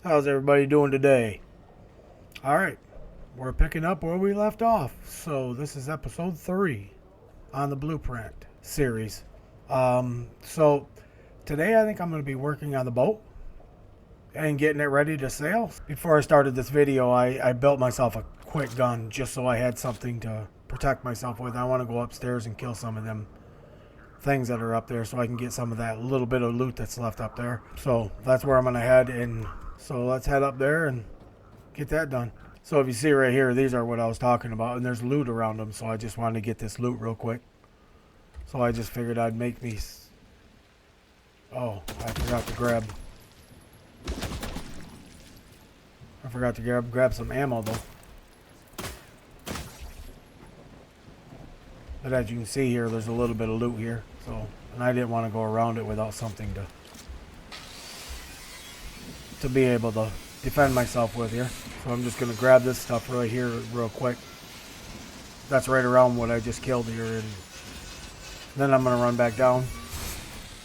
How's everybody doing today? Alright, we're picking up where we left off. So, this is episode 3 on the Blueprint series. So today I think I'm going to be working on the boat and getting it ready to sail. Before I started this video, I built myself a quick gun just so I had something to protect myself with. I want to go upstairs and kill some of them things that are up there so I can get some of that little bit of loot that's left up there. So that's where I'm going to head, and so let's head up there and get that done. So if you see right here, these are what I was talking about, and there's loot around them, so I just wanted to get this loot real quick. So I just figured I'd make me... Oh, I forgot to grab some ammo though. But as you can see here, there's a little bit of loot here. So, and I didn't want to go around it without something to be able to defend myself with here. So I'm just going to grab this stuff right here real quick. That's right around what I just killed here. And then I'm going to run back down,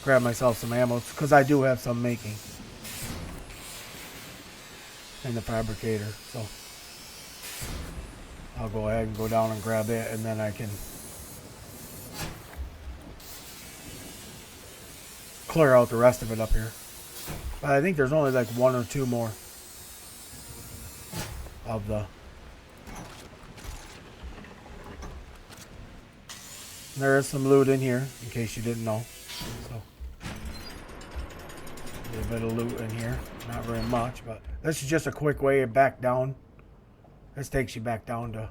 grab myself some ammo, because I do have some making in the fabricator. So I'll go ahead and go down and grab it, and then I can clear out the rest of it up here. But I think there's only like one or two more of the... There is some loot in here, in case you didn't know. So, a little bit of loot in here. Not very much, but this is just a quick way back down. This takes you back down to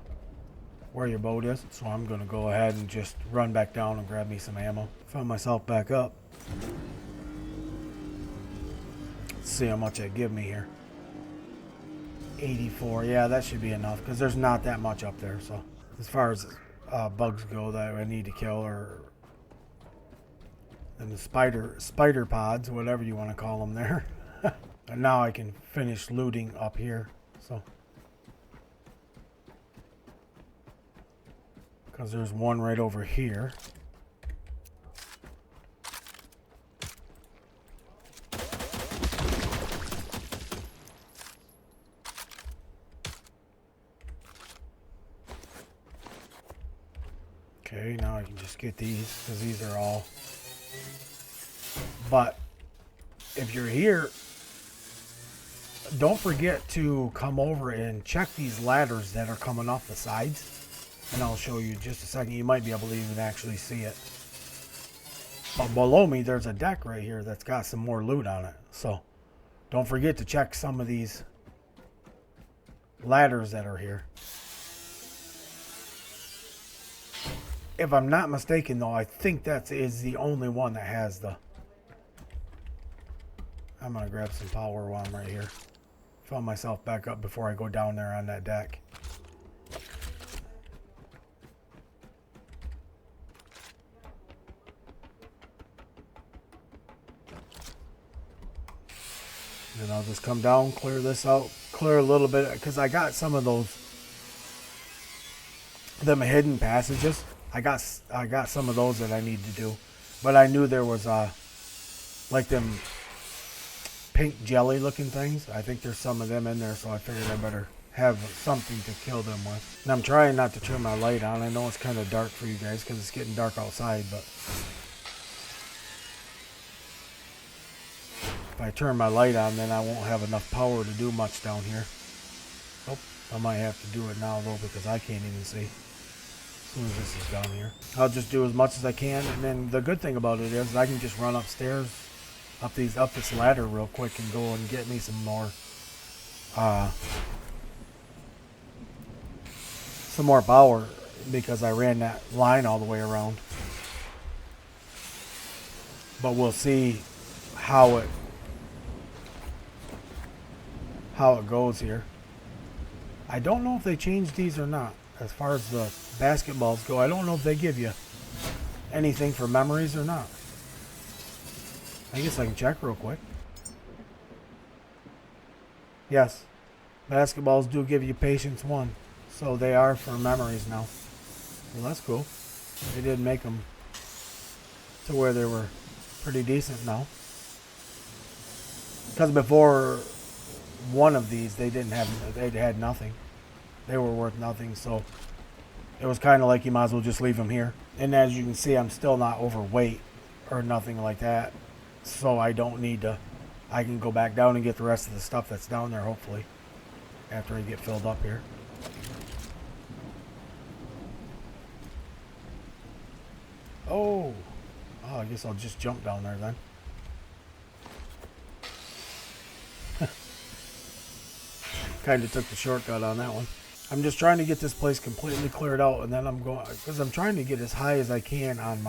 where your boat is. So I'm going to go ahead and just run back down and grab me some ammo. Found myself back up. Let's see how much it give me here. 84. Yeah, that should be enough, because there's not that much up there. So as far as bugs go that I need to kill, or and the spider pods, whatever you want to call them there. And now I can finish looting up here. So because there's one right over here. Okay, now I can just get these, because these are all... But if you're here, don't forget to come over and check these ladders that are coming off the sides. And I'll show you in just a second. You might be able to even actually see it. But below me, there's a deck right here that's got some more loot on it. So don't forget to check some of these ladders that are here. If I'm not mistaken, though, I think that is the only one that has the... I'm going to grab some power while I'm right here. Found myself back up before I go down there on that deck. Then I'll just come down, clear this out, clear a little bit, because I got some of them hidden passages. I got some of those that I need to do, but I knew there was like them pink jelly looking things. I think there's some of them in there, so I figured I better have something to kill them with. And I'm trying not to turn my light on. I know it's kind of dark for you guys because it's getting dark outside, but if I turn my light on, then I won't have enough power to do much down here. Oh, I might have to do it now though, because I can't even see. As soon as this is down here, I'll just do as much as I can, and then the good thing about it is I can just run upstairs, up this ladder real quick, and go and get me some more power, because I ran that line all the way around. But we'll see how it goes here. I don't know if they changed these or not. As far as the basketballs go, I don't know if they give you anything for memories or not. I guess I can check real quick. Yes, basketballs do give you patience 1, so they are for memories now. Well, that's cool. They did make them to where they were pretty decent now. Because before one of these, they had nothing. They were worth nothing, so it was kind of like you might as well just leave them here. And as you can see, I'm still not overweight or nothing like that, so I don't need to. I can go back down and get the rest of the stuff that's down there, hopefully, after I get filled up here. Oh, I guess I'll just jump down there then. Kind of took the shortcut on that one. I'm just trying to get this place completely cleared out, and then I'm going, because I'm trying to get as high as I can on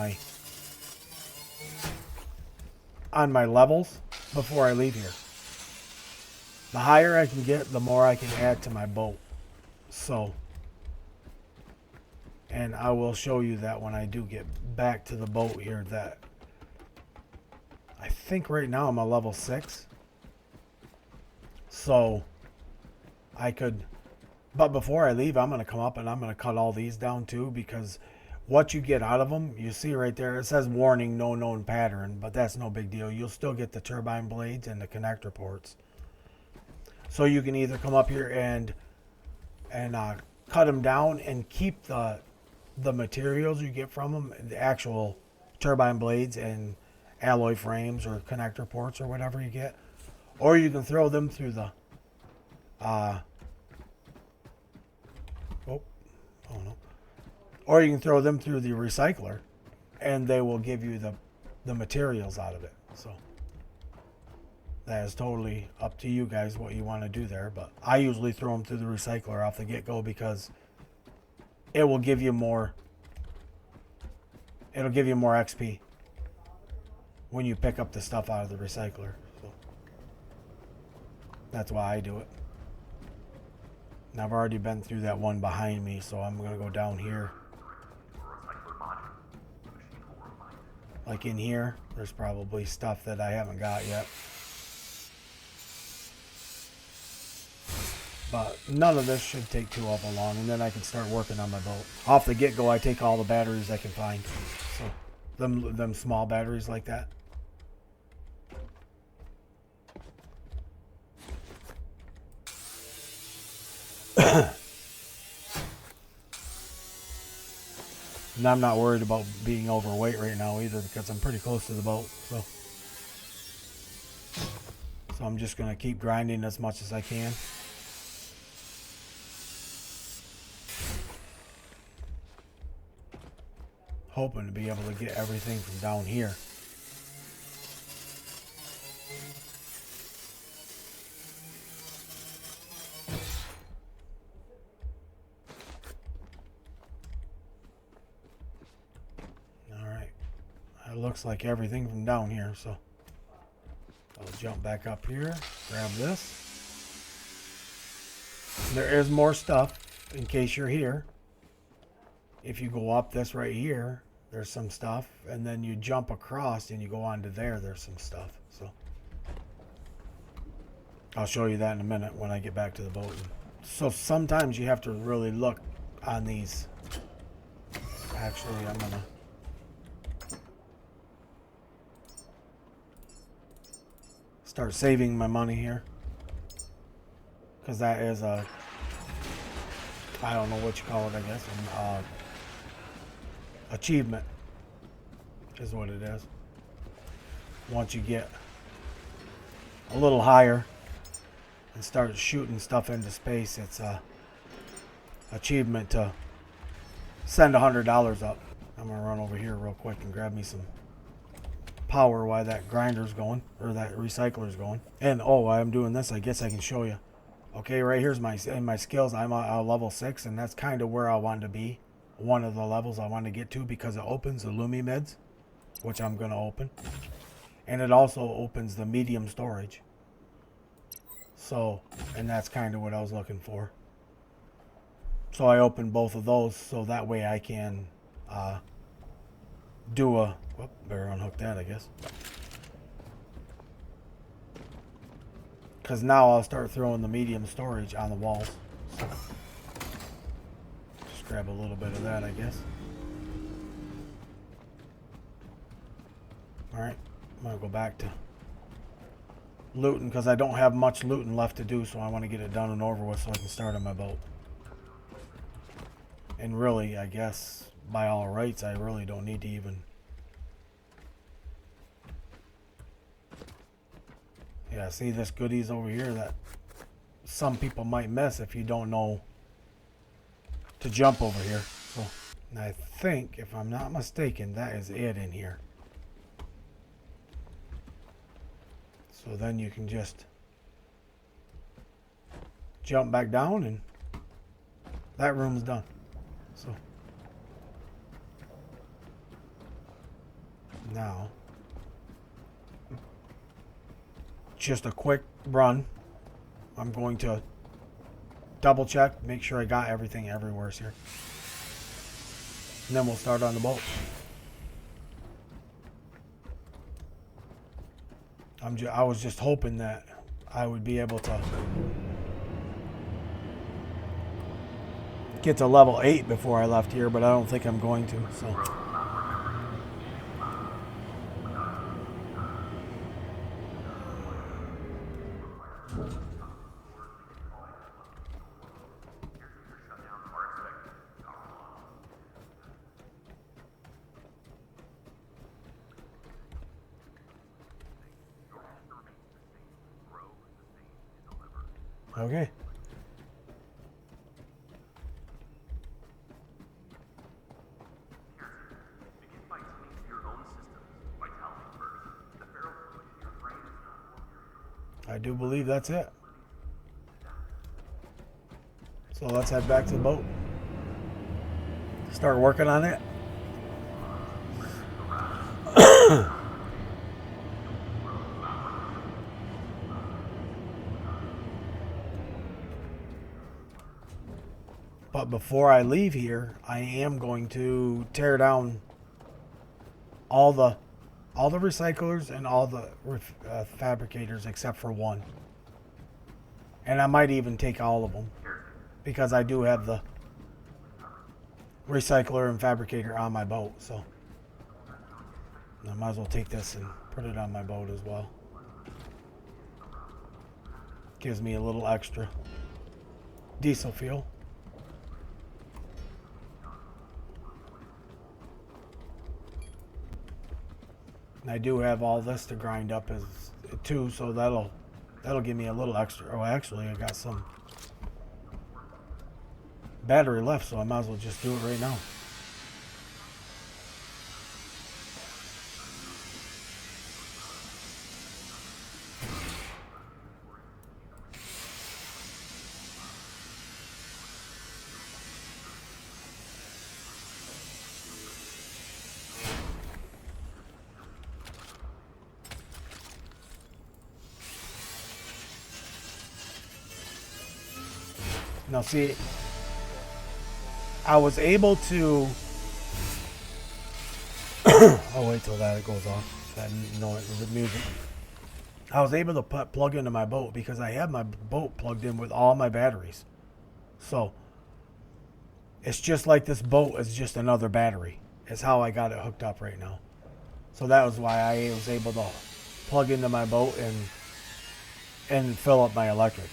my levels before I leave here. The higher I can get, the more I can add to my boat. So, and I will show you that when I do get back to the boat here, that I think right now I'm a level 6. So I could, but before I leave, I'm going to come up and I'm going to cut all these down too, because what you get out of them, you see right there, it says warning, no known pattern, but that's no big deal. You'll still get the turbine blades and the connector ports. So you can either come up here and cut them down and keep the materials you get from them, the actual turbine blades and alloy frames or connector ports or whatever you get, or you can throw them through the or you can throw them through the recycler, and they will give you the materials out of it. So that is totally up to you guys what you want to do there, but I usually throw them through the recycler off the get-go because it will give you more. It'll give you more XP when you pick up the stuff out of the recycler. So that's why I do it. And I've already been through that one behind me, so I'm going to go down here. Like in here, there's probably stuff that I haven't got yet. But none of this should take too awful long, and then I can start working on my boat. Off the get-go, I take all the batteries I can find. So them small batteries like that. And I'm not worried about being overweight right now either, because I'm pretty close to the boat. So I'm just going to keep grinding as much as I can. Hoping to be able to get everything from down here. Looks like everything from down here, so I'll jump back up here, grab this. There is more stuff in case you're here. If you go up this right here, there's some stuff, and then you jump across and you go on to there, there's some stuff. So I'll show you that in a minute when I get back to the boat. So sometimes you have to really look on these. Actually, I'm gonna start saving my money here, because that is a, I don't know what you call it, I guess, achievement is what it is. Once you get a little higher and start shooting stuff into space, it's a achievement to send $100 up. I'm gonna run over here real quick and grab me some power while that grinder's going, or that recycler's going. And while I'm doing this, I guess I can show you. Okay, right here's my skills. I'm a level 6, and that's kind of where I want to be. One of the levels I want to get to, because it opens the Lumi mids, which I'm going to open. And it also opens the medium storage. So, and that's kind of what I was looking for. So I opened both of those so that way I can do a, better unhook that, I guess. Because now I'll start throwing the medium storage on the walls. So just grab a little bit of that, I guess. Alright, I'm going to go back to looting because I don't have much looting left to do, so I want to get it done and over with so I can start on my boat. And really, I guess, by all rights, I really don't need to even... Yeah, see this goodies over here that some people might miss if you don't know to jump over here. So, and I think, if I'm not mistaken, that is it in here. So then you can just jump back down and that room's done. So now, just a quick run. I'm going to double check, make sure I got everything everywhere here. And then we'll start on the boat. I was just hoping that I would be able to get to level 8 before I left here, but I don't think I'm going to, so. Okay. I do believe that's it. So let's head back to the boat. Start working on it. But before I leave here, I am going to tear down all the recyclers and all the fabricators except for one. And I might even take all of them because I do have the recycler and fabricator on my boat. So I might as well take this and put it on my boat as well. Gives me a little extra diesel fuel. And I do have all this to grind up as too, so that'll give me a little extra. Oh, actually, I got some battery left, so I might as well just do it right now. Now see, I was able to I'll wait till that goes off. That noise, the music. I was able to plug into my boat because I have my boat plugged in with all my batteries. So it's just like this boat is just another battery. Is how I got it hooked up right now. So that was why I was able to plug into my boat and fill up my electric.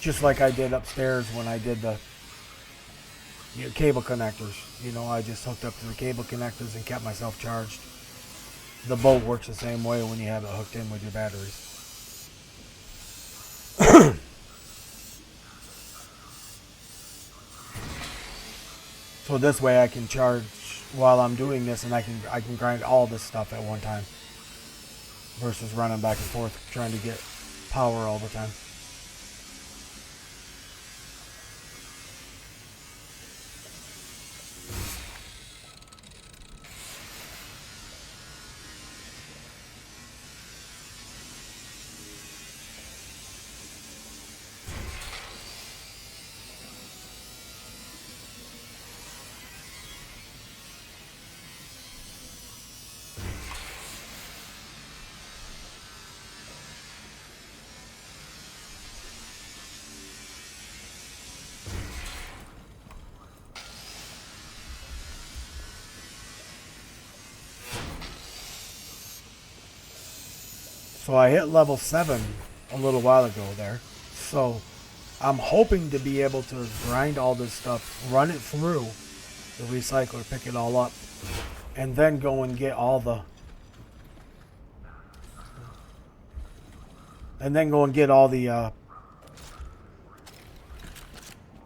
Just like I did upstairs when I did the cable connectors. You know, I just hooked up to the cable connectors and kept myself charged. The boat works the same way when you have it hooked in with your batteries. So this way I can charge while I'm doing this, and I can grind all this stuff at one time versus running back and forth trying to get power all the time. So I hit level 7 a little while ago there. So I'm hoping to be able to grind all this stuff, run it through the recycler, pick it all up, and then go and get all the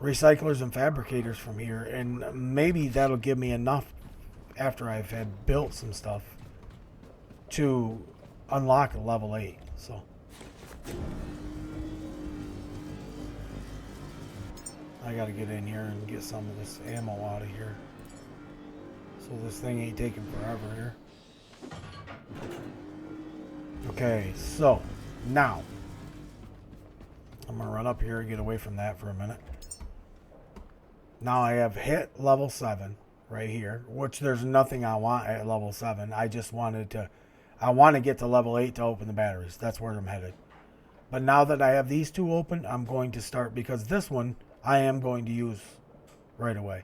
recyclers and fabricators from here, and maybe that'll give me enough after I've had built some stuff to unlock a level 8. So I gotta get in here and get some of this ammo out of here, so this thing ain't taking forever here. Okay, so now I'm gonna run up here and get away from that for a minute. Now I have hit level 7 right here, which there's nothing I want at level 7. I just wanted to, I want to get to level 8 to open the batteries. That's where I'm headed. But now that I have these two open, I'm going to start, because this one I am going to use right away.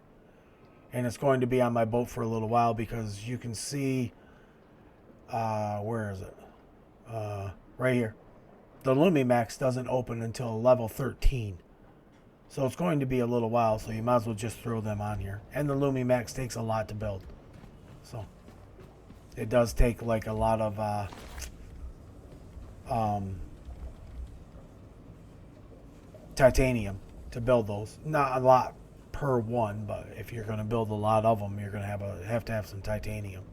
And it's going to be on my boat for a little while, because you can see, where is it? Right here. The Lumimax doesn't open until level 13. So it's going to be a little while, so you might as well just throw them on here. And the Lumimax takes a lot to build. So it does take like a lot of titanium to build those. Not a lot per one, but if you're going to build a lot of them, you're going to have to have some titanium.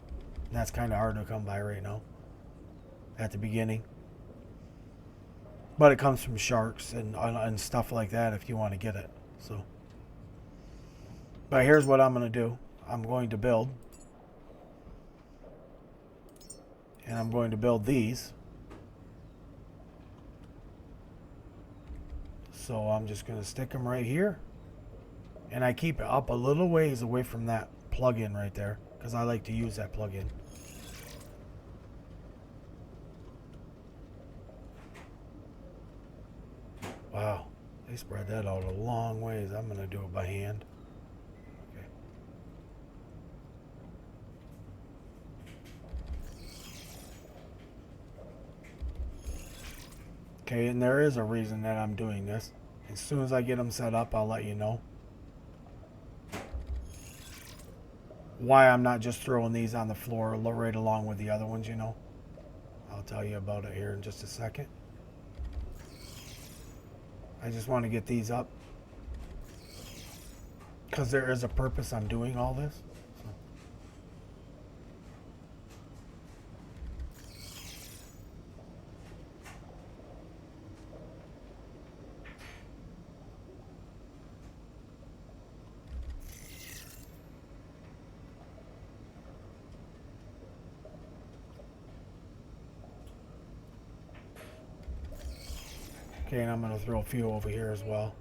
And that's kind of hard to come by right now at the beginning. But it comes from sharks and stuff like that if you want to get it. So, but here's what I'm going to do. I'm going to build. And I'm going to build these. So I'm just going to stick them right here. And I keep it up a little ways away from that plug-in right there, because I like to use that plug-in. Wow, they spread that out a long ways. I'm going to do it by hand. Okay. Okay, and there is a reason that I'm doing this. As soon as I get them set up, I'll let you know why I'm not just throwing these on the floor right along with the other ones, you know. I'll tell you about it here in just a second. I just want to get these up because there is a purpose I'm doing all this. So. Okay, and I'm going to throw a few over here as well.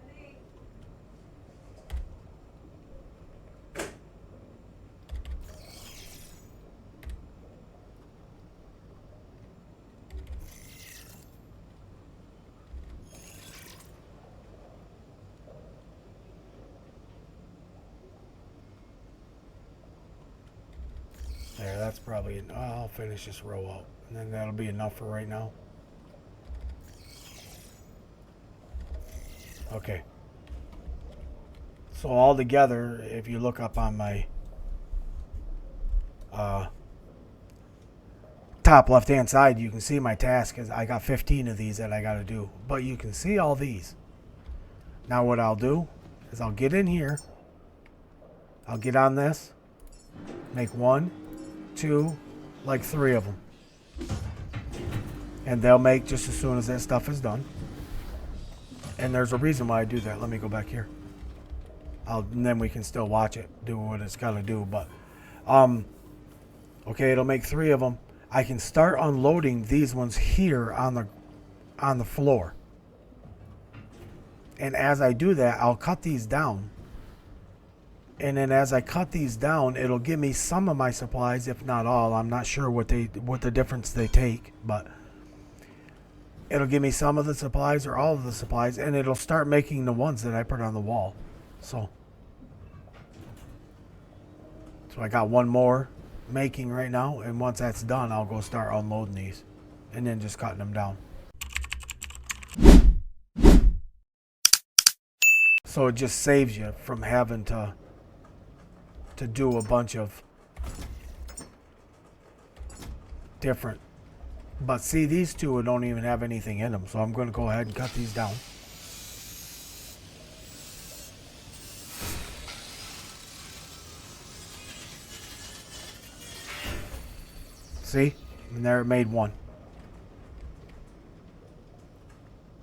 There, that's probably, I'll finish this row out. And then that'll be enough for right now. Okay. So all together, if you look up on my top left hand side, you can see my task is I got 15 of these that I got to do. But you can see all these. Now what I'll do is I'll get in here. I'll get on this. Make 1, 2, like 3 of them. And they'll make just as soon as that stuff is done. And there's a reason why I do that. Let me go back here. And then we can still watch it do what it's got to do. But, okay, it'll make 3 of them. I can start unloading these ones here on the floor. And as I do that, I'll cut these down. And then as I cut these down, it'll give me some of my supplies, if not all. I'm not sure what the difference they take, but it'll give me some of the supplies or all of the supplies, and it'll start making the ones that I put on the wall. So I got one more making right now, and once that's done, I'll go start unloading these and then just cutting them down. So it just saves you from having to do a bunch of different. But see, these two don't even have anything in them, so I'm going to go ahead and cut these down. See? And there it made one.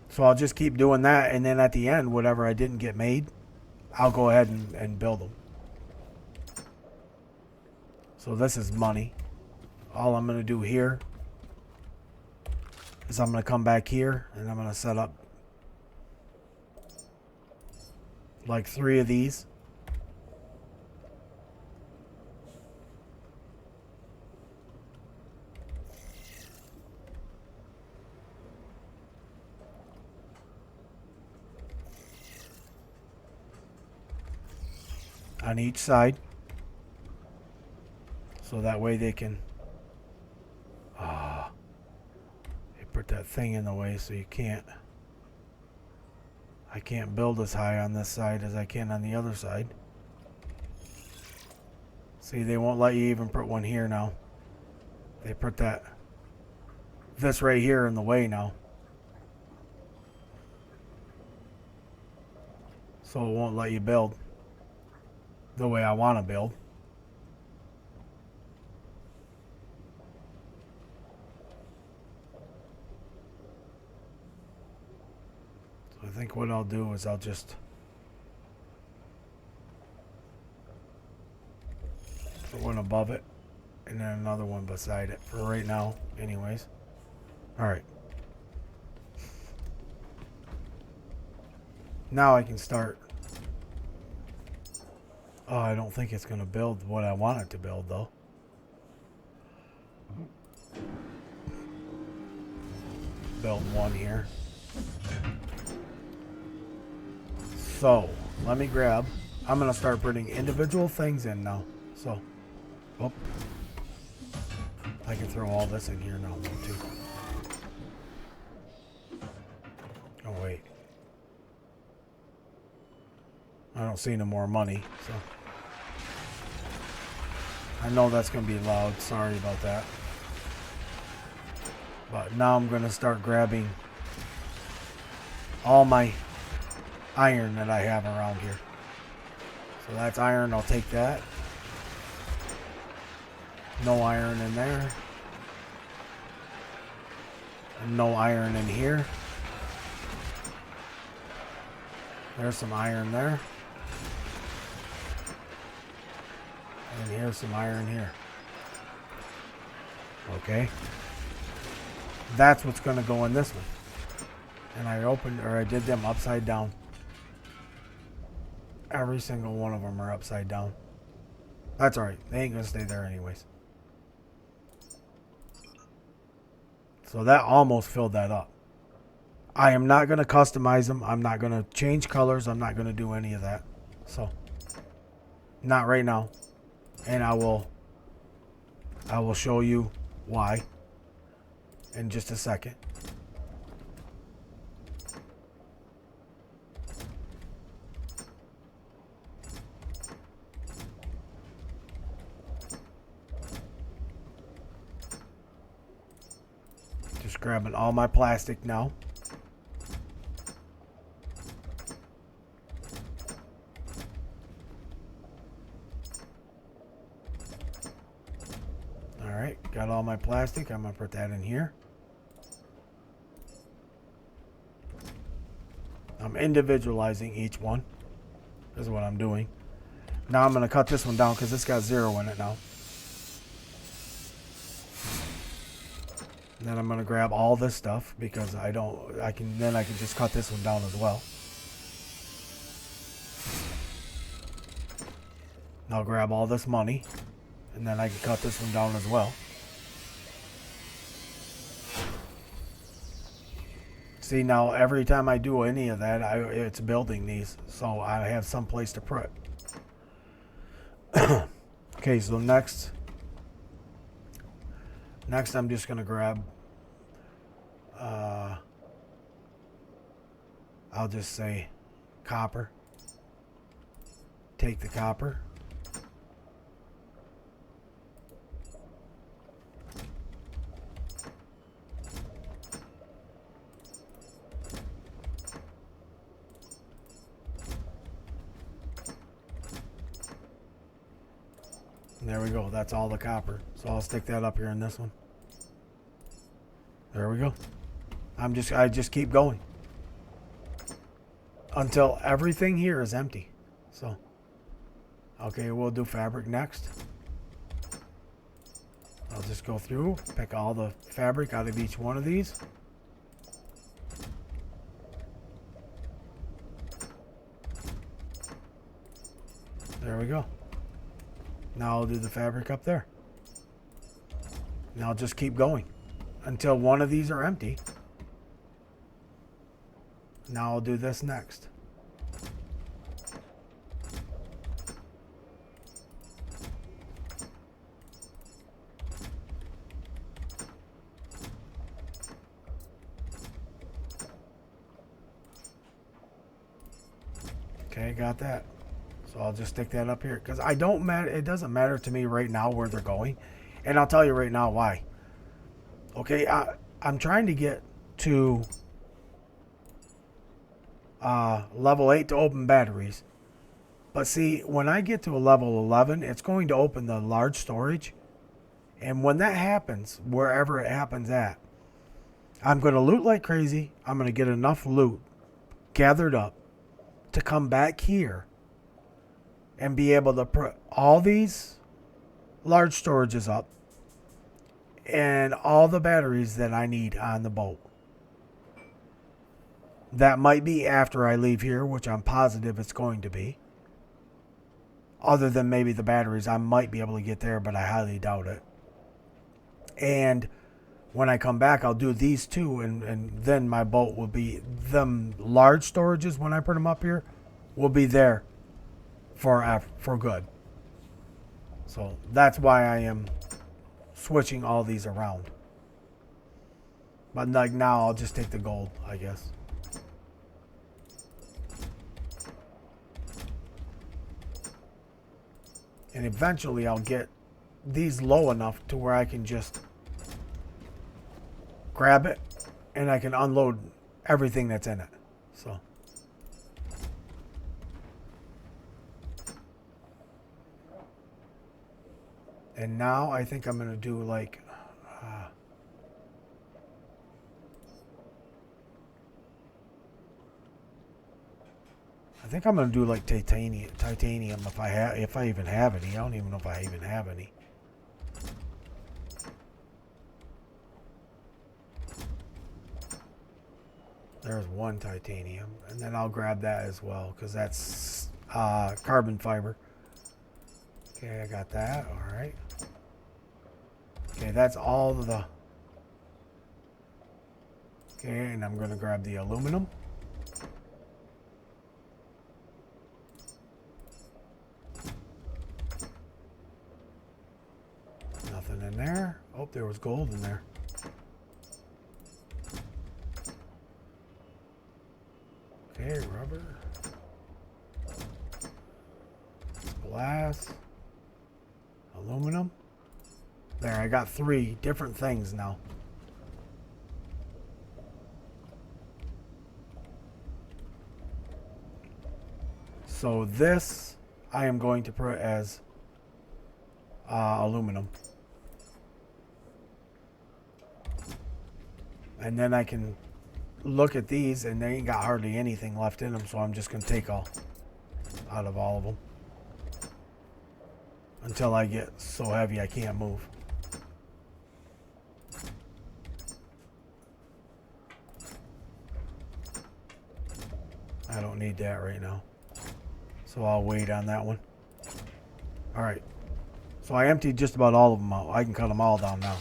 So I'll just keep doing that, and then at the end, whatever I didn't get made, I'll go ahead and build them. So this is money. All I'm going to do here is I'm going to come back here and I'm going to set up like 3 of these. On each side. So that way they can they put that thing in the way so you can't I can't build as high on this side as I can on the other side. See, they won't let you even put one here now. They put this right here in the way now. So it won't let you build the way I want to build. So I think what I'll do is I'll just put one above it and then another one beside it for right now anyways. Alright. Now I can start. Oh, I don't think it's going to build what I want it to build though. Build one here. So, let me grab. I'm going to start putting individual things in now. So, oh. I can throw all this in here now too. Oh, wait. I don't see no more money, so. I know that's going to be loud. Sorry about that. But now I'm going to start grabbing all my iron that I have around here. So that's iron. I'll take that. No iron in there. And no iron in here. There's some iron there. And here's some iron here. Okay. That's what's going to go in this one. And I did them upside down. Every single one of them are upside down. That's alright. They ain't going to stay there anyways. So that almost filled that up. I am not going to customize them. I'm not going to change colors. I'm not going to do any of that. So, not right now. And I will show you why in just a second. Just grabbing all my plastic now. Alright, got all my plastic. I'm going to put that in here. I'm individualizing each one. This is what I'm doing. Now I'm going to cut this one down because it's got 0 in it now. And then I'm going to grab all this stuff because I can just cut this one down as well. I'll grab all this money. And then I can cut this one down as well. See, now every time I do any of that, it's building these. So I have some place to put. Okay, so next I'm just going to grab Uh, I'll just say copper. Take the copper. There we go. That's all the copper. So I'll stick that up here in this one. There we go. I just keep going until everything here is empty. So, okay, we'll do fabric next. I'll just go through, pick all the fabric out of each one of these. There we go. Now I'll do the fabric up there. Now I'll just keep going until one of these are empty. Now I'll do this next. Okay, got that. So I'll just stick that up here because I don't matter. It doesn't matter to me right now where they're going, and I'll tell you right now why. Okay, I'm trying to get to level 8 to open batteries, but see, when I get to a level 11, it's going to open the large storage, and when that happens, wherever it happens at, I'm going to loot like crazy. I'm going to get enough loot gathered up to come back here and be able to put all these large storages up and all the batteries that I need on the boat. That might be after I leave here, which I'm positive it's going to be. Other than maybe the batteries, I might be able to get there, but I highly doubt it. And when I come back, I'll do these two, and then my boat will be, them large storages, when I put them up here, will be there for good. So that's why I am switching all these around. But like now, I'll just take the gold, I guess. And eventually I'll get these low enough to where I can just grab it and I can unload everything that's in it. So and now I think I'm gonna do like I think I'm gonna do like titanium if I even have any. I don't even know if I even have any. There's one titanium, and then I'll grab that as well because that's carbon fiber. Okay, I got that. All right. Okay, that's all of the. Okay, and I'm gonna grab the aluminum. Nothing in there. Oh, there was gold in there. Okay, rubber. Glass. Aluminum. There, I got 3 different things now. So this I am going to put as aluminum. And then I can look at these and they ain't got hardly anything left in them, so I'm just going to take all out of all of them until I get so heavy I can't move. I don't need that right now, so I'll wait on that one. Alright, so I emptied just about all of them out. I can cut them all down now.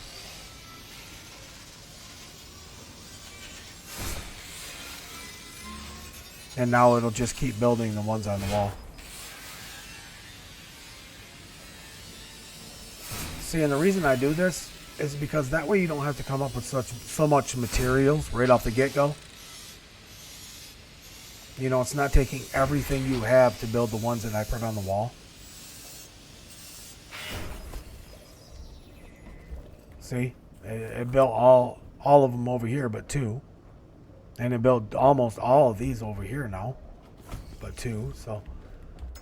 And now it'll just keep building the ones on the wall. See, and the reason I do this is because that way you don't have to come up with so much materials right off the get-go. You know, it's not taking everything you have to build the ones that I put on the wall. See? It built all of them over here but two. And it built almost all of these over here now. But two, so...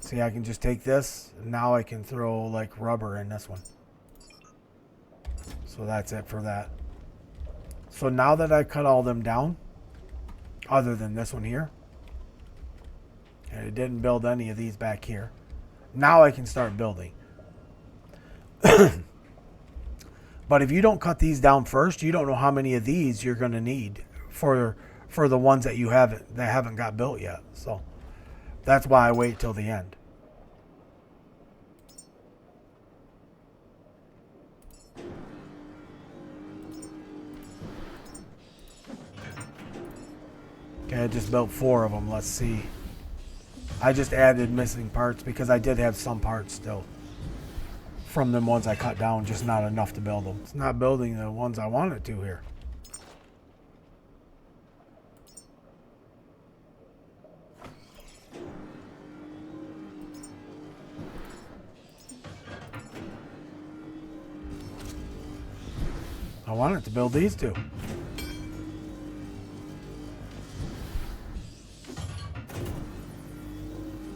See, I can just take this, and now I can throw, like, rubber in this one. So that's it for that. So now that I cut all them down, other than this one here, and it didn't build any of these back here, now I can start building. But if you don't cut these down first, you don't know how many of these you're going to need for the ones that haven't got built yet. So that's why I wait till the end. Okay, I just built 4 of them. Let's see. I just added missing parts because I did have some parts still from the ones I cut down, just not enough to build them. It's not building the ones I wanted to here. I wanted to build these two.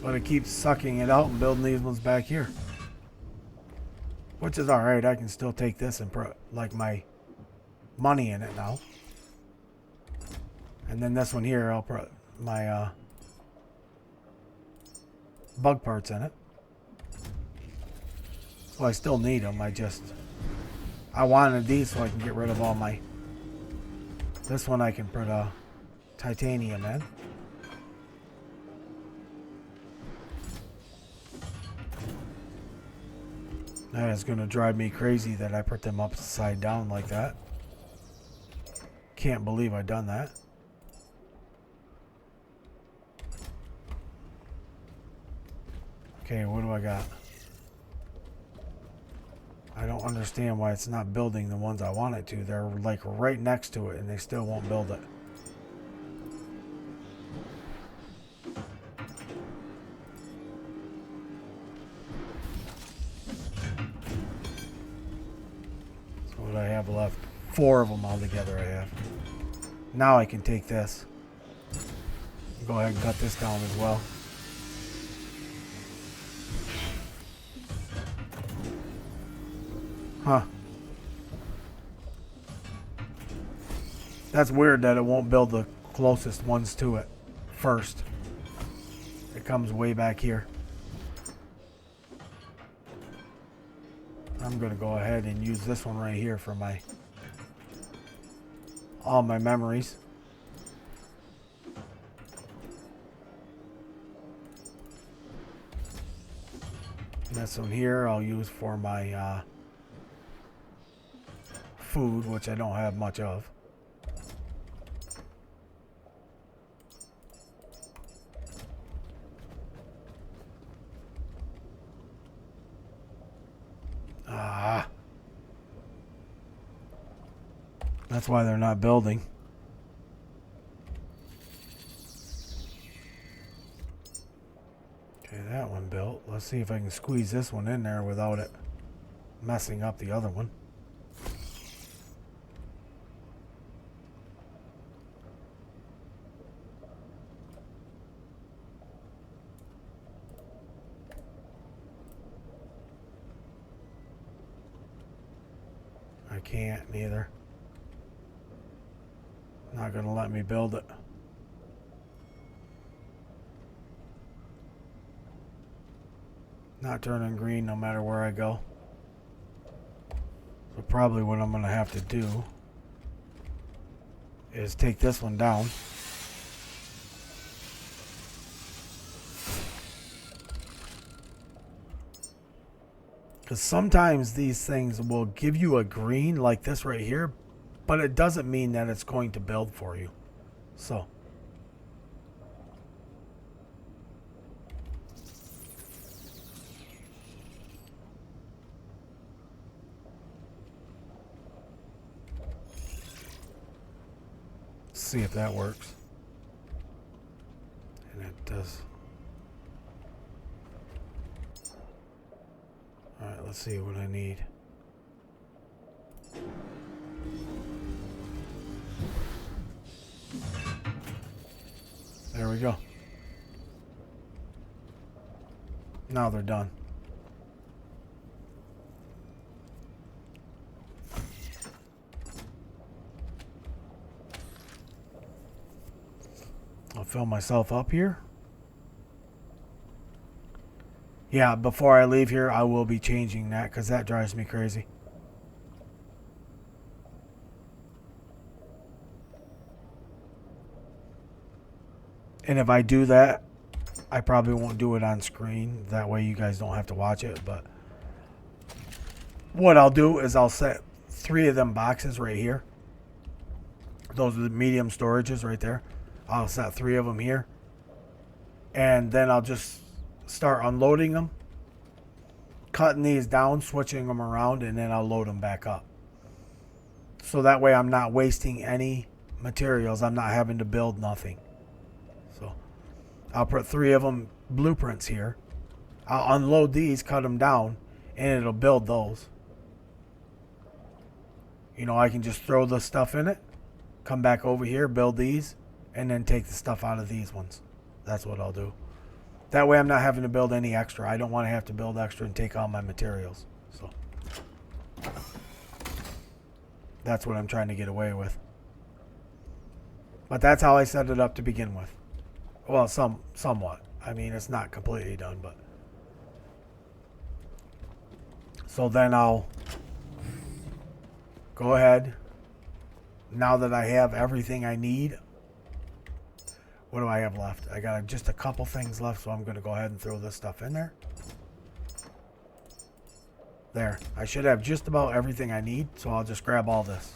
But it keeps sucking it out and building these ones back here. Which is alright. I can still take this and put like my money in it now. And then this one here, I'll put my bug parts in it. So I still need them. I wanted these so I can get rid of all my... This one I can put titanium in. That is going to drive me crazy that I put them upside down like that. Can't believe I've done that. Okay, what do I got? I don't understand why it's not building the ones I want it to. They're like right next to it and they still won't build it. I have left 4 of them altogether. I have. Now I can take this. Go ahead and cut this down as well. Huh. That's weird that it won't build the closest ones to it first. It comes way back here. I'm going to go ahead and use this one right here for all my memories. And this one here I'll use for my food, which I don't have much of. That's why they're not building. Okay, that one built. Let's see if I can squeeze this one in there without it messing up the other one. I can't neither. Not gonna let me build it. Not turning green no matter where I go. So probably what I'm gonna have to do is take this one down. Because sometimes these things will give you a green like this right here, but it doesn't mean that it's going to build for you. So. see if that works. And it does. Alright, let's see what I need. There we go. Now they're done. I'll fill myself up here. Yeah, before I leave here, I will be changing that because that drives me crazy. And if I do that, I probably won't do it on screen. That way you guys don't have to watch it. But what I'll do is I'll set 3 of them boxes right here. Those are the medium storages right there. I'll set 3 of them here. And then I'll just start unloading them. Cutting these down, switching them around, and then I'll load them back up. So that way I'm not wasting any materials. I'm not having to build nothing. So I'll put 3 of them blueprints here. I'll unload these, cut them down, and it'll build those. You know, I can just throw the stuff in it, come back over here, build these, and then take the stuff out of these ones. That's what I'll do. That way I'm not having to build any extra. I don't want to have to build extra and take all my materials. So that's what I'm trying to get away with. But that's how I set it up to begin with. Well, somewhat. I mean, it's not completely done, but. So then I'll go ahead. Now that I have everything I need, what do I have left? I got just a couple things left, so I'm going to go ahead and throw this stuff in there. There. I should have just about everything I need, so I'll just grab all this.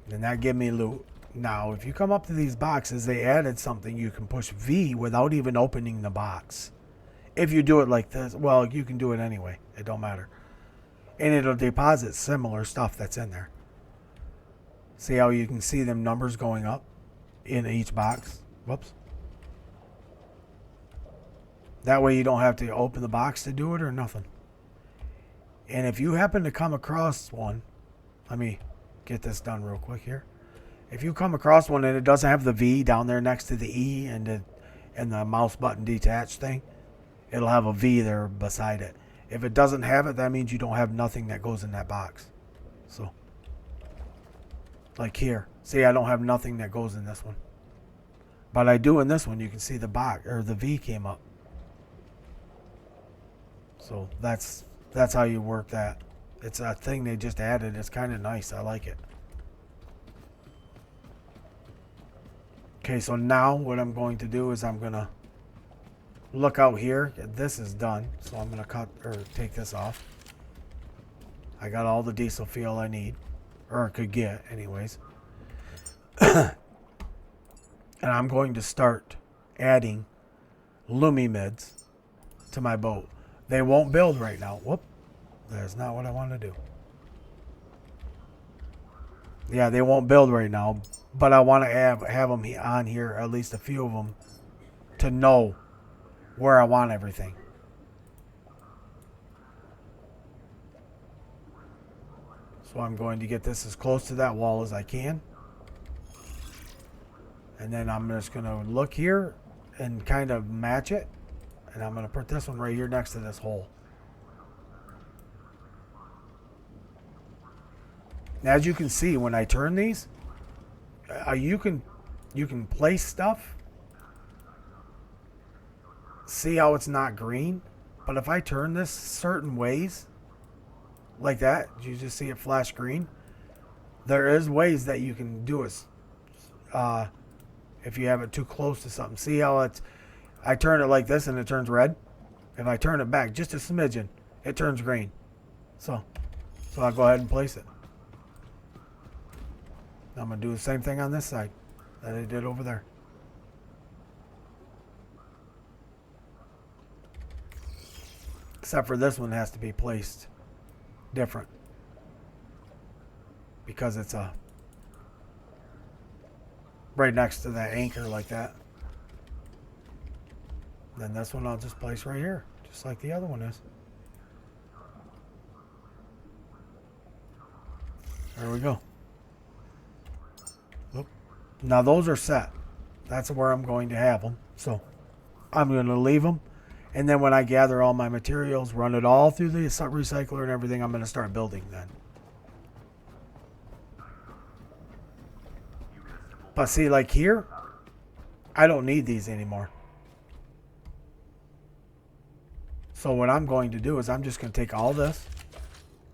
And that give me loot. Now, if you come up to these boxes, they added something. You can push V without even opening the box. If you do it like this, well, you can do it anyway. It don't matter. And it'll deposit similar stuff that's in there. See how you can see them numbers going up in each box? Whoops. That way you don't have to open the box to do it or nothing. And if you happen to come across one, let me get this done real quick here. If you come across one and it doesn't have the V down there next to the E and the mouse button detached thing, it'll have a V there beside it. If it doesn't have it, that means you don't have nothing that goes in that box. So, like here. See, I don't have nothing that goes in this one. But I do in this one. You can see the box, or the V came up. So, that's how you work that. It's a thing they just added. It's kind of nice. I like it. Okay, so now what I'm going to do is I'm going to look out here. This is done, so I'm going to cut or take this off. I got all the diesel fuel I need, or could get anyways. And I'm going to start adding Lumimids to my boat. They won't build right now. Whoop. That's not what I want to do. Yeah, they won't build right now, but I want to have them on here, at least a few of them, to know where I want everything. So I'm going to get this as close to that wall as I can. And then I'm just going to look here and kind of match it. And I'm going to put this one right here next to this hole. As you can see, when I turn these, you can place stuff. See how it's not green? But if I turn this certain ways, like that, you just see it flash green. There is ways that you can do it if you have it too close to something. See how it's, I turn it like this and it turns red. If I turn it back just a smidgen, it turns green. So I'll go ahead and place it. I'm going to do the same thing on this side that I did over there. Except for this one has to be placed different. Because it's right next to that anchor like that. Then this one I'll just place right here. Just like the other one is. There we go. Oop. Now those are set. That's where I'm going to have them. So I'm going to leave them. And then when I gather all my materials, run it all through the recycler and everything, I'm going to start building then. But see, like here, I don't need these anymore. So what I'm going to do is I'm just going to take all this,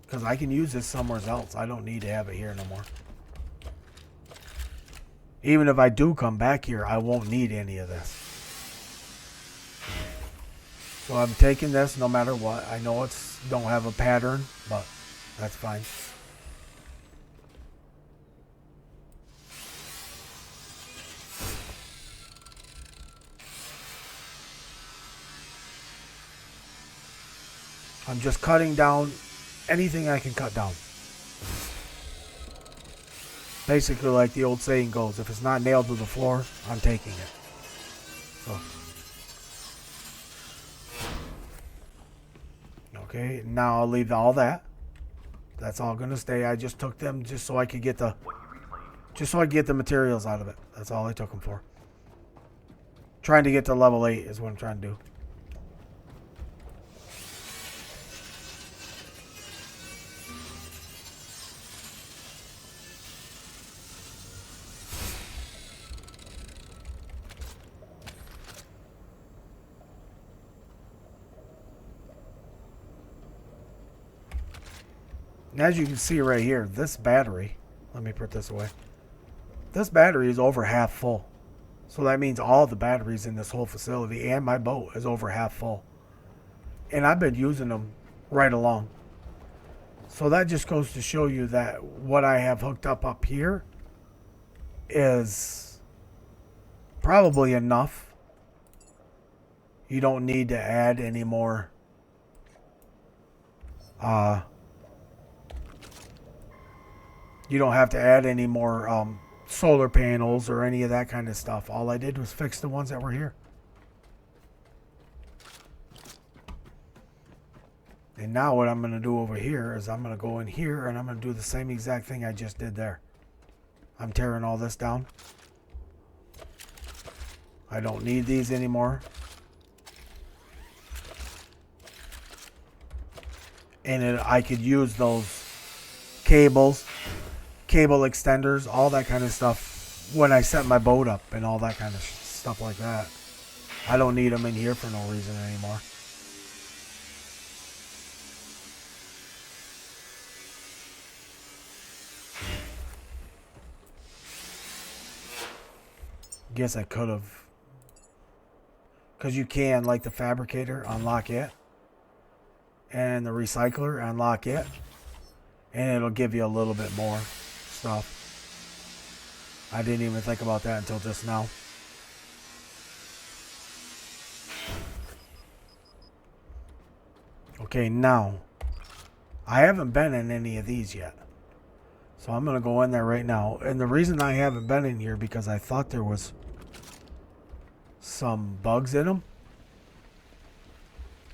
because I can use this somewhere else. I don't need to have it here no more. Even if I do come back here, I won't need any of this. So I'm taking this no matter what. I know it's don't have a pattern, but that's fine. I'm just cutting down anything I can cut down. Basically, like the old saying goes, if it's not nailed to the floor, I'm taking it. So. Okay, now I'll leave all that. That's all gonna stay. I just took them just so I could get the materials out of it. That's all I took them for. Trying to get to level 8 is what I'm trying to do. And as you can see right here, this battery, let me put this away. This battery is over half full. So that means all the batteries in this whole facility and my boat is over half full. And I've been using them right along. So that just goes to show you that what I have hooked up here is probably enough. You don't need to add any more you don't have to add any more solar panels or any of that kind of stuff. All I did was fix the ones that were here. And now what I'm going to do over here is I'm going to go in here and I'm going to do the same exact thing I just did there. I'm tearing all this down. I don't need these anymore. And I could use those cables, cable extenders, all that kind of stuff when I set my boat up and all that kind of stuff like that. I don't need them in here for no reason anymore. Guess I could have. Because you can, like the fabricator, unlock it. And the recycler, unlock it. And it'll give you a little bit more stuff. I didn't even think about that until just now. Okay, now. I haven't been in any of these yet. So I'm going to go in there right now. And the reason I haven't been in here because I thought there was some bugs in them.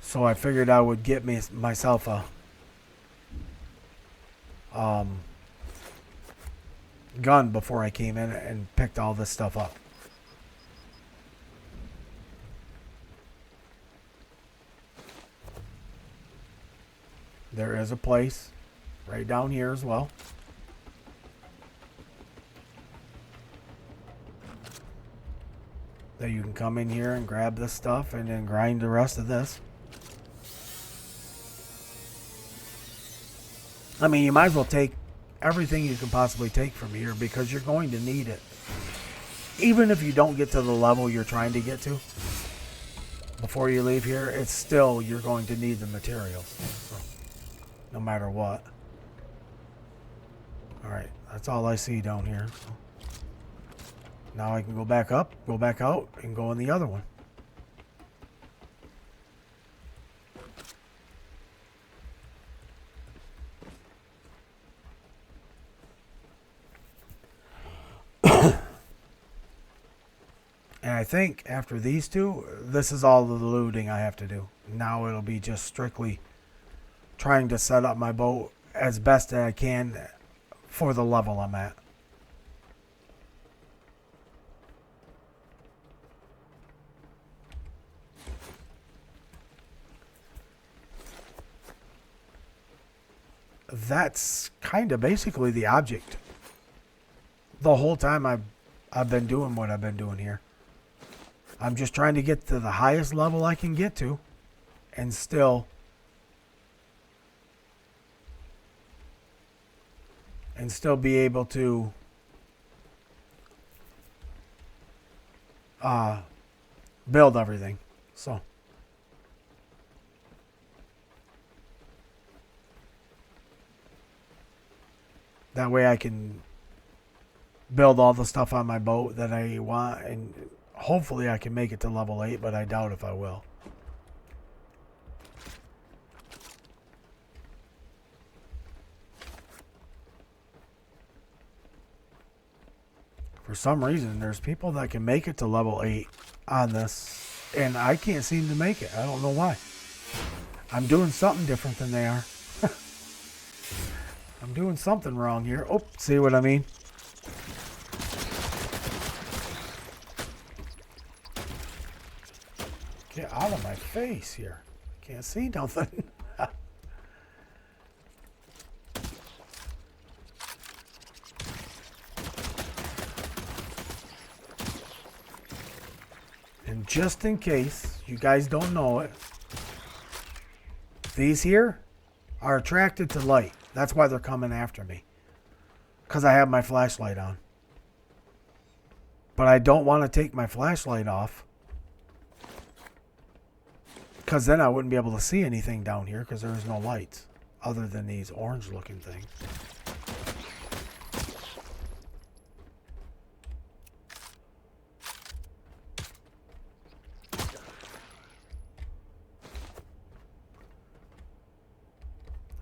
So I figured I would get myself a gun before I came in and picked all this stuff up. There is a place right down here as well. That you can come in here and grab this stuff and then grind the rest of this. I mean, you might as well take everything you can possibly take from here because you're going to need it. Even if you don't get to the level you're trying to get to before you leave here, it's still, you're going to need the materials. So, no matter what. Alright, that's all I see down here. So. Now I can go back up, go back out, and go in the other one. I think after these two, this is all the looting I have to do. Now it'll be just strictly trying to set up my boat as best as I can for the level I'm at. That's kind of basically the object. The whole time I've been doing what I've been doing here. I'm just trying to get to the highest level I can get to and still be able to build everything. So that way I can build all the stuff on my boat that I want, and hopefully I can make it to level 8, but I doubt if I will. For some reason, there's people that can make it to level 8 on this, and I can't seem to make it. I don't know why. I'm doing something different than they are. I'm doing something wrong here. Oh, see what I mean? Get out of my face here. Can't see nothing. And just in case you guys don't know it, these here are attracted to light. That's why they're coming after me. Because I have my flashlight on. But I don't want to take my flashlight off, because then I wouldn't be able to see anything down here because there's no lights other than these orange looking things.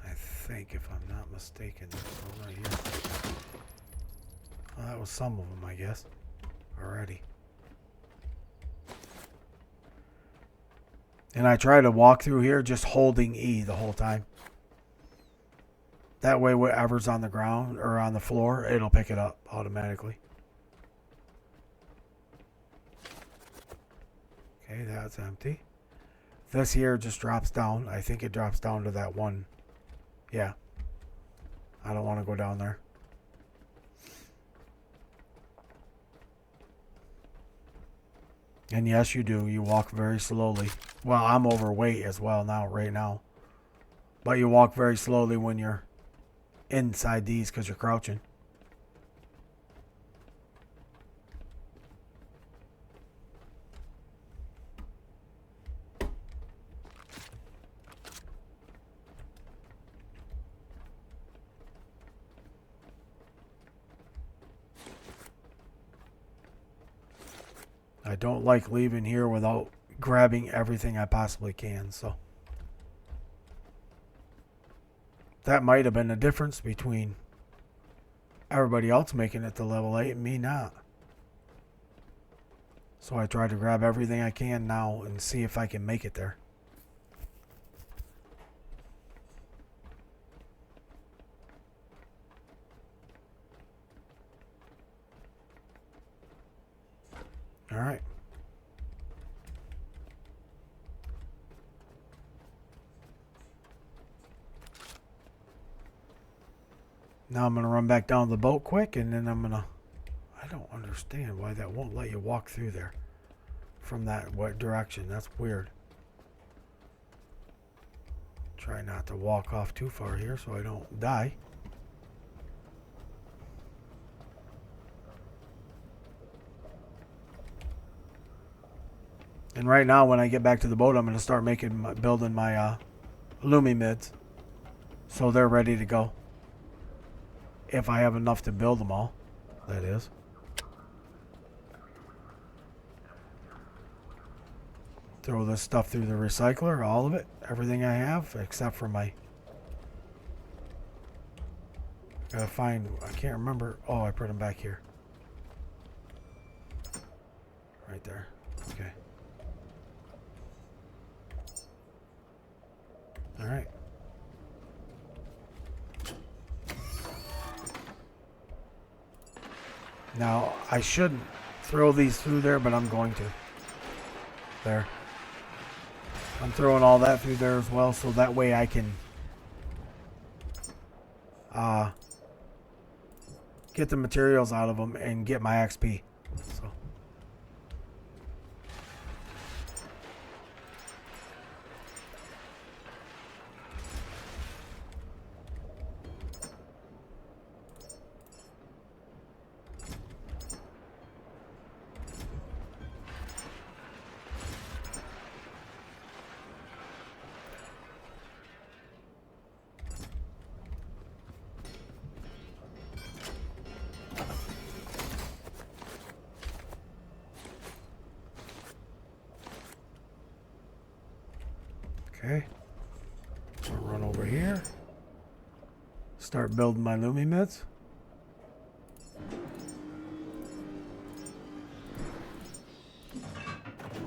I think, if I'm not mistaken, there's one right here. Well, that was some of them, I guess, already. And I try to walk through here just holding E the whole time. That way whatever's on the ground or on the floor, it'll pick it up automatically. Okay, that's empty. This here just drops down. I think it drops down to that one. Yeah. I don't want to go down there. And yes, you do. You walk very slowly. Well, I'm overweight as well now, right now. But you walk very slowly when you're inside these because you're crouching. I don't like leaving here without grabbing everything I possibly can, so that might have been the difference between everybody else making it to level 8 and me not. So I try to grab everything I can now and see if I can make it there. All right. Now I'm going to run back down to the boat quick, and then I'm going to... I don't understand why that won't let you walk through there from that direction. That's weird. Try not to walk off too far here so I don't die. And right now, when I get back to the boat, I'm going to start building my Lumi mids, so they're ready to go. If I have enough to build them all, that is. Throw this stuff through the recycler, all of it, everything I have, except for my... Gotta find, I can't remember. Oh, I put them back here. Right right there. Okay. All right. Now, I shouldn't throw these through there, but I'm going to. There. I'm throwing all that through there as well, so that way I can get the materials out of them and get my XP. So. Okay, I'll run over here, start building my Lumi mids.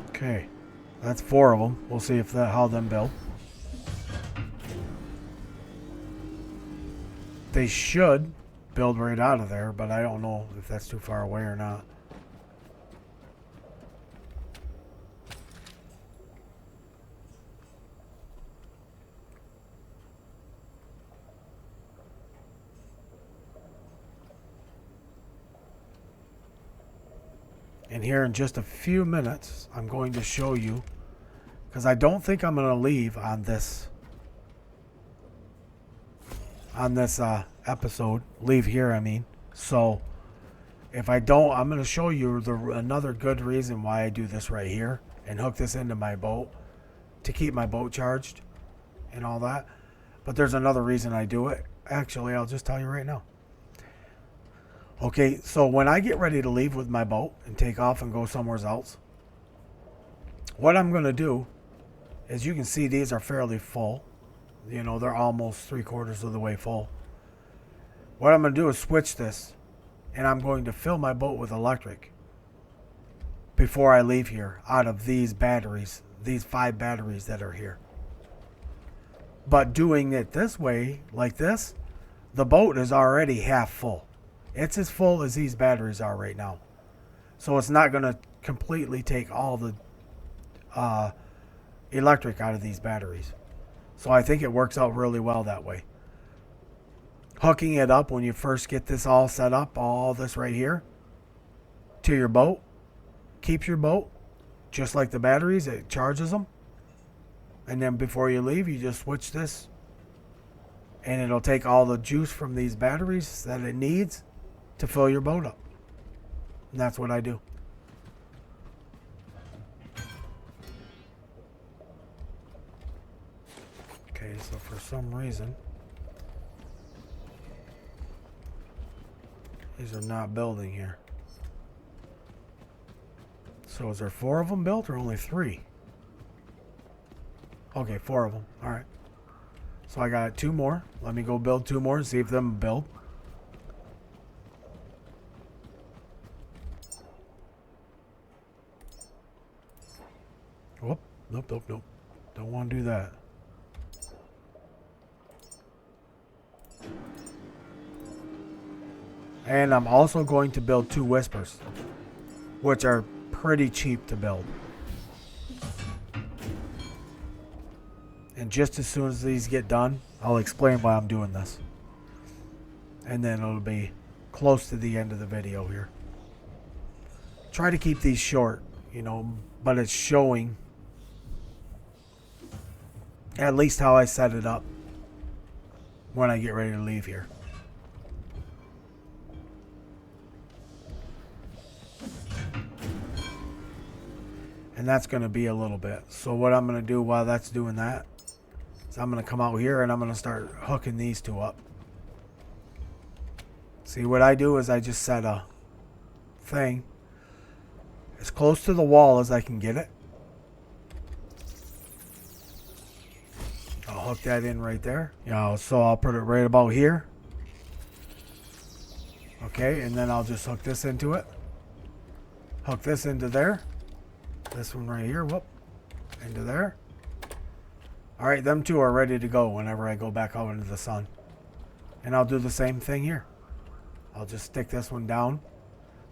Okay, that's 4 of them. We'll see if how them build. They should build right out of there, but I don't know if that's too far away or not. And here in just a few minutes, I'm going to show you, because I don't think I'm going to leave on this episode. Leave here, I mean. So if I don't, I'm going to show you another good reason why I do this right here and hook this into my boat to keep my boat charged and all that. But there's another reason I do it. Actually, I'll just tell you right now. Okay, so when I get ready to leave with my boat and take off and go somewhere else, what I'm going to do is, you can see these are fairly full. You know, they're almost 3/4 of the way full. What I'm going to do is switch this, and I'm going to fill my boat with electric before I leave here out of these batteries, these 5 batteries that are here. But doing it this way, like this, the boat is already half full. It's as full as these batteries are right now. So it's not going to completely take all the electric out of these batteries. So I think it works out really well that way. Hooking it up when you first get this all set up, all this right here, to your boat, keeps your boat, just like the batteries, it charges them. And then before you leave, you just switch this, and it'll take all the juice from these batteries that it needs to fill your boat up. And that's what I do. Okay, so for some reason, these are not building here. So is there 4 of them built or only 3? Okay, 4 of them. All right. So I got 2 more. Let me go build 2 more and see if them build. Whoop. Nope. Don't want to do that. And I'm also going to build 2 whispers, which are pretty cheap to build. And just as soon as these get done, I'll explain why I'm doing this. And then it'll be close to the end of the video here. Try to keep these short, you know, but it's showing at least how I set it up when I get ready to leave here. And that's going to be a little bit. So what I'm going to do while that's doing that is I'm going to come out here and I'm going to start hooking these 2 up. See, what I do is I just set a thing as close to the wall as I can get it. I'll hook that in right there. So I'll put it right about here. Okay, and then I'll just hook this into it. Hook this into there. This one right here, whoop, into there. All right, them two are ready to go whenever I go back out into the sun. And I'll do the same thing here. I'll just stick this one down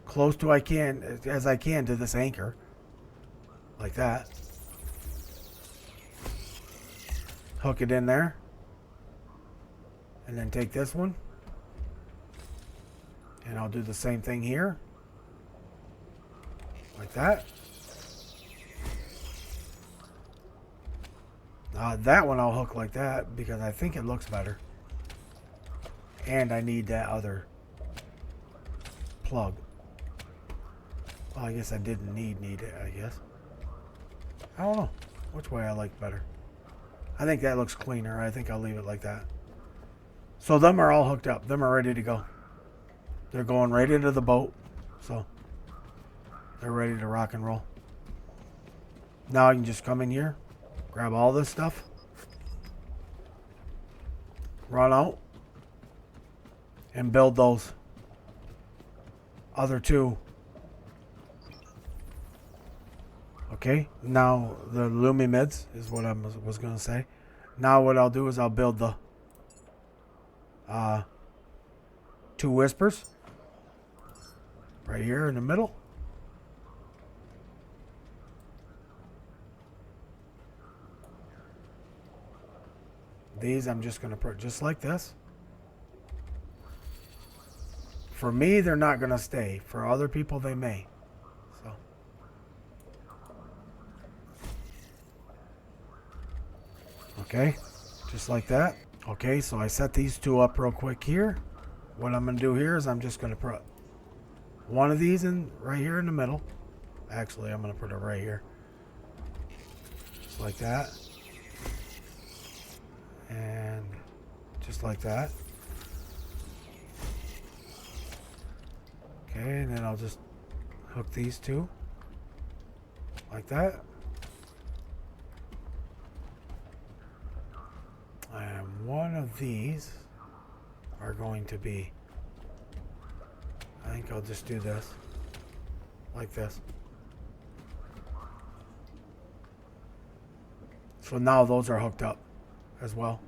close to as I can to this anchor. Like that. Hook it in there. And then take this one. And I'll do the same thing here. Like that. That one I'll hook like that because I think it looks better. And I need that other plug. Well, I guess I didn't need it, I guess. I don't know which way I like better. I think that looks cleaner. I think I'll leave it like that. So them are all hooked up. Them are ready to go. They're going right into the boat. So they're ready to rock and roll. Now I can just come in here, grab all this stuff, run out, and build those other two. Okay, now the Lumimids is what I was going to say. Now what I'll do is I'll build the two Whispers right here in the middle. These I'm just going to put just like this. For me, they're not going to stay. For other people, they may. So. Okay, just like that. Okay, so I set these two up real quick here. What I'm going to do here is I'm just going to put one of these in right here in the middle. Actually, I'm going to put it right here. Just like that. And just like that. Okay, and then I'll just hook these two like that. And one of these are going to be, I think I'll just do this like this. So now those are hooked up as well.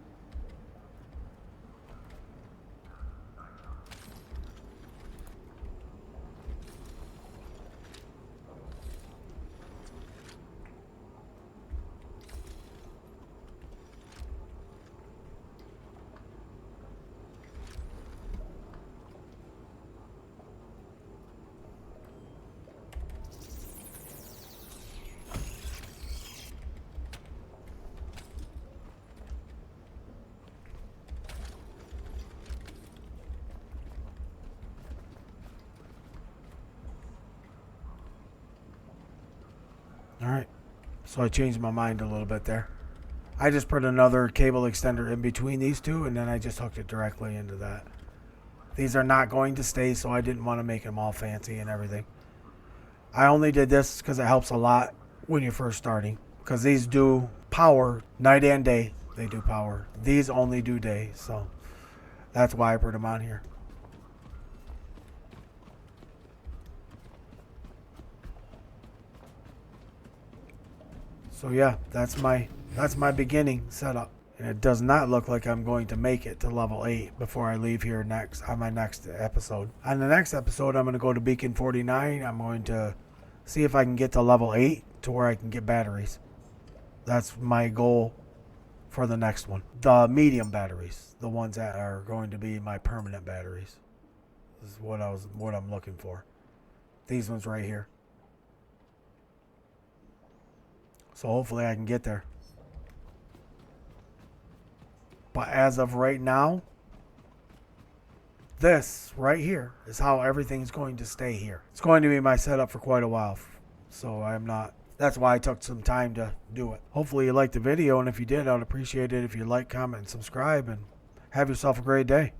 Alright, so I changed my mind a little bit there. I just put another cable extender in between these two, and then I just hooked it directly into that. These are not going to stay, so I didn't want to make them all fancy and everything. I only did this because it helps a lot when you're first starting. Because these do power night and day. They do power. These only do day, so that's why I put them on here. So yeah, that's my beginning setup. And it does not look like I'm going to make it to level 8 before I leave here next on my next episode. On the next episode, I'm going to go to Beacon 49. I'm going to see if I can get to level 8 to where I can get batteries. That's my goal for the next one. The medium batteries, the ones that are going to be my permanent batteries. This is what I'm looking for. These ones right here. So hopefully I can get there. But as of right now, this right here is how everything's going to stay here. It's going to be my setup for quite a while. So that's why I took some time to do it. Hopefully you liked the video, and if you did, I'd appreciate it if you like, comment, and subscribe, and have yourself a great day.